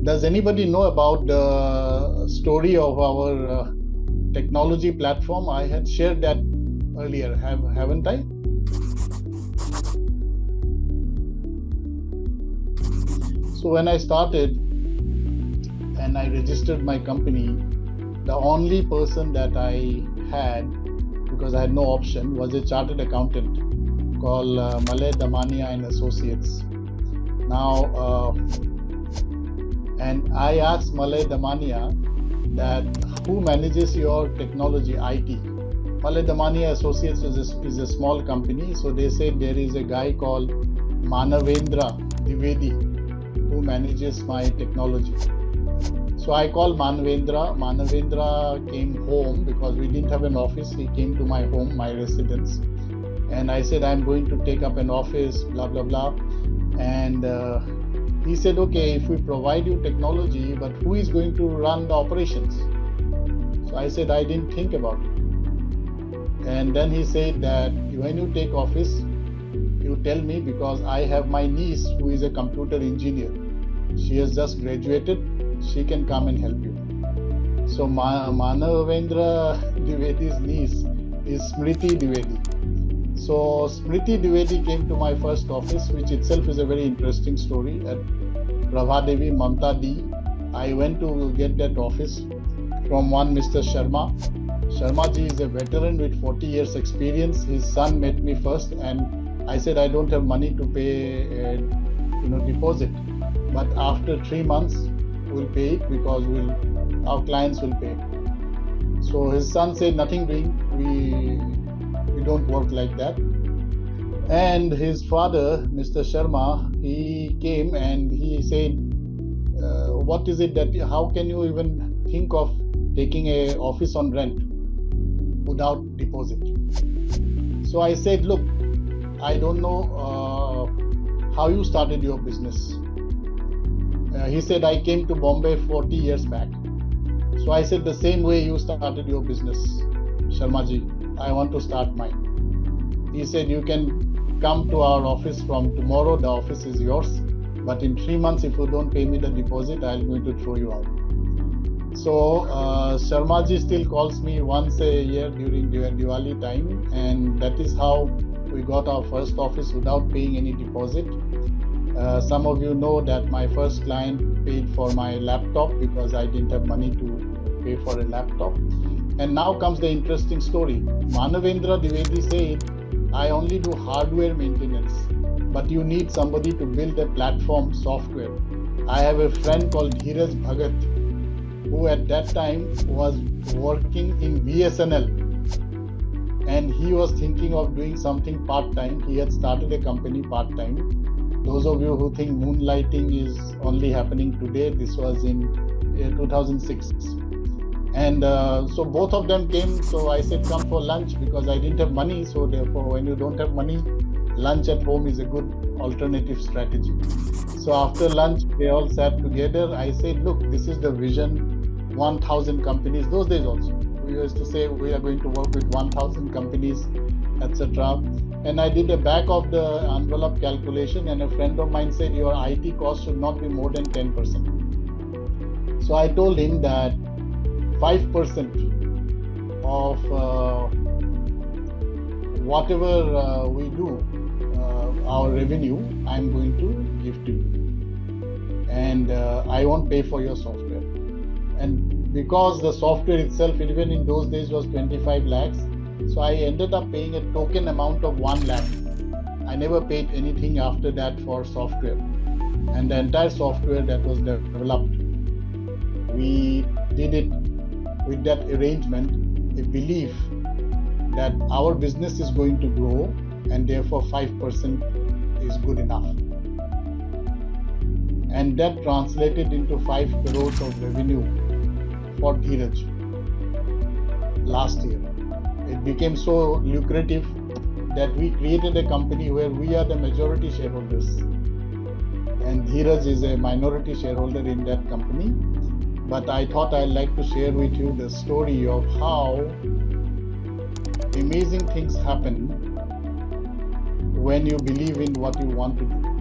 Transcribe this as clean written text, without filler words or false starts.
Does anybody know about the story of our technology platform? I had shared that earlier, haven't I? So when I started and I registered my company, the only person that I had, because I had no option, was a chartered accountant called Malay Damania and Associates. Now, and I asked Malay Damania that who manages your technology, IT? Malay Damania Associates is a small company, so they said there is a guy called Manavendra Dwivedi who manages my technology. So I called Manavendra. Manavendra came home because we didn't have an office. He came to my home, my residence. And I said, I'm going to take up an office, blah, blah, blah. And he said, okay, if we provide you technology, but who is going to run the operations? So I said, I didn't think about it. And then he said that when you take office, you tell me, because I have my niece who is a computer engineer. She has just graduated. She can come and help you. So Manavendra Dwivedi's niece is Smriti Dwivedi. So Smriti Dwivedi came to my first office, which itself is a very interesting story, at Prabhadevi Mamta D. I went to get that office from one Mr. Sharma. Sharma ji is a veteran with 40 years experience. His son met me first, and I said I don't have money to pay a deposit, but after 3 months we'll pay it because our clients will pay. So his son said, nothing doing, we don't work like that. And his father, Mr. Sharma, he came and he said, what is it that, how can you even think of taking a office on rent without deposit? So I said, look, I don't know how you started your business. He said, I came to Bombay 40 years back. So I said, the same way you started your business, Sharmaji, I want to start mine. He said, you can come to our office from tomorrow. The office is yours. But in 3 months, if you don't pay me the deposit, I'm going to throw you out. So Sharmaji still calls me once a year during Diwali time. And that is how we got our first office without paying any deposit. Some of you know that my first client paid for my laptop because I didn't have money to pay for a laptop. And now comes the interesting story. Manavendra Dwivedi said, I only do hardware maintenance, but you need somebody to build a platform software. I have a friend called Dheeraj Bhagat, who at that time was working in BSNL, and he was thinking of doing something part-time. He had started a company part-time. Those of you who think moonlighting is only happening today, this was in 2006. And so both of them came. So I said, come for lunch, because I didn't have money. So therefore, when you don't have money, lunch at home is a good alternative strategy. So after lunch, they all sat together. I said, look, this is the vision, 1,000 companies. Those days also, we used to say we are going to work with 1,000 companies, etc. And I did a back of the envelope calculation, and a friend of mine said, your IT cost should not be more than 10%. So I told him that 5% of whatever we do, our revenue, I'm going to give to you. And I won't pay for your software. And because the software itself, even in those days, was 25 lakhs, so I ended up paying a token amount of 1 lakh. I never paid anything after that for software. And the entire software that was developed, we did it with that arrangement, a belief that our business is going to grow, and therefore 5% is good enough. And that translated into 5 crores of revenue for Dheeraj last year. It became so lucrative that we created a company where we are the majority shareholders, and Dheeraj is a minority shareholder in that company. But I thought I'd like to share with you the story of how amazing things happen when you believe in what you want to do.